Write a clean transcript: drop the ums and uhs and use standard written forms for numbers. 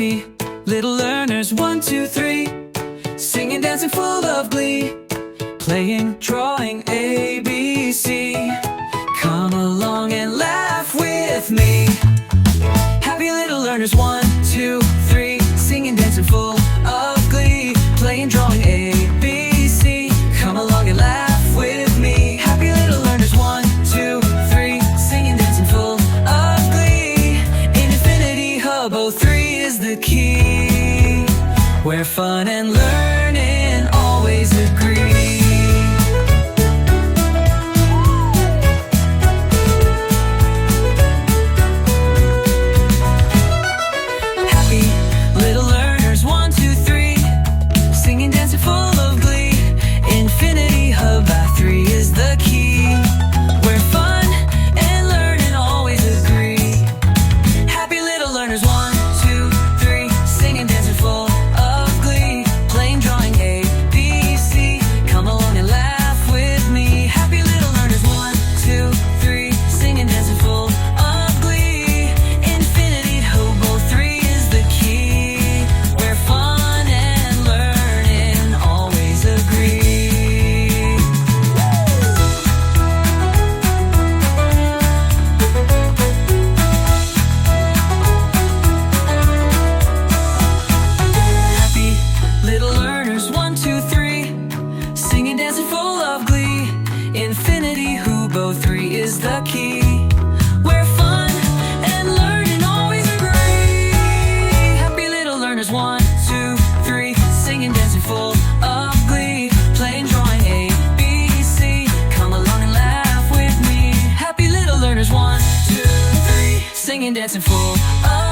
Happy little learners, 1, 2, 3, singing, dancing, full of glee, playing, drawing, A, B, C. Come along and laugh with me. Happy little learners, 1, 2, 3, singing, dancing, full of glee, playing, drawing, A, B, C. Come along and laugh with me. Happy little learners, 1, 2, 3, singing, dancing, full of glee. In Infinityhub03 is the key, where fun and learning always agree. Happy little learners, 1, 2, 3, singing, dancing, full of glee. Infinityhub03 is the key, where fun and learning always agree. Happy little learners, 1, 2, 3, singing, dancing, full of glee, playing, drawing, A, B, C. Come along and laugh with me. Happy little learners, 1, 2, 3, singing, dancing, full of glee. Infinityhub03 is the key, where fun and learning always agree. Happy little learners, 1, 2, 3, singing, dancing, full of glee. Infinityhub03 is the key, where fun and learning always agree. Happy little learners, 1, 2, 3, singing, dancing, full of glee, playing, drawing, A, B, C. Come along and laugh with me. Happy little learners, 1, 2, 3, singing, dancing, full of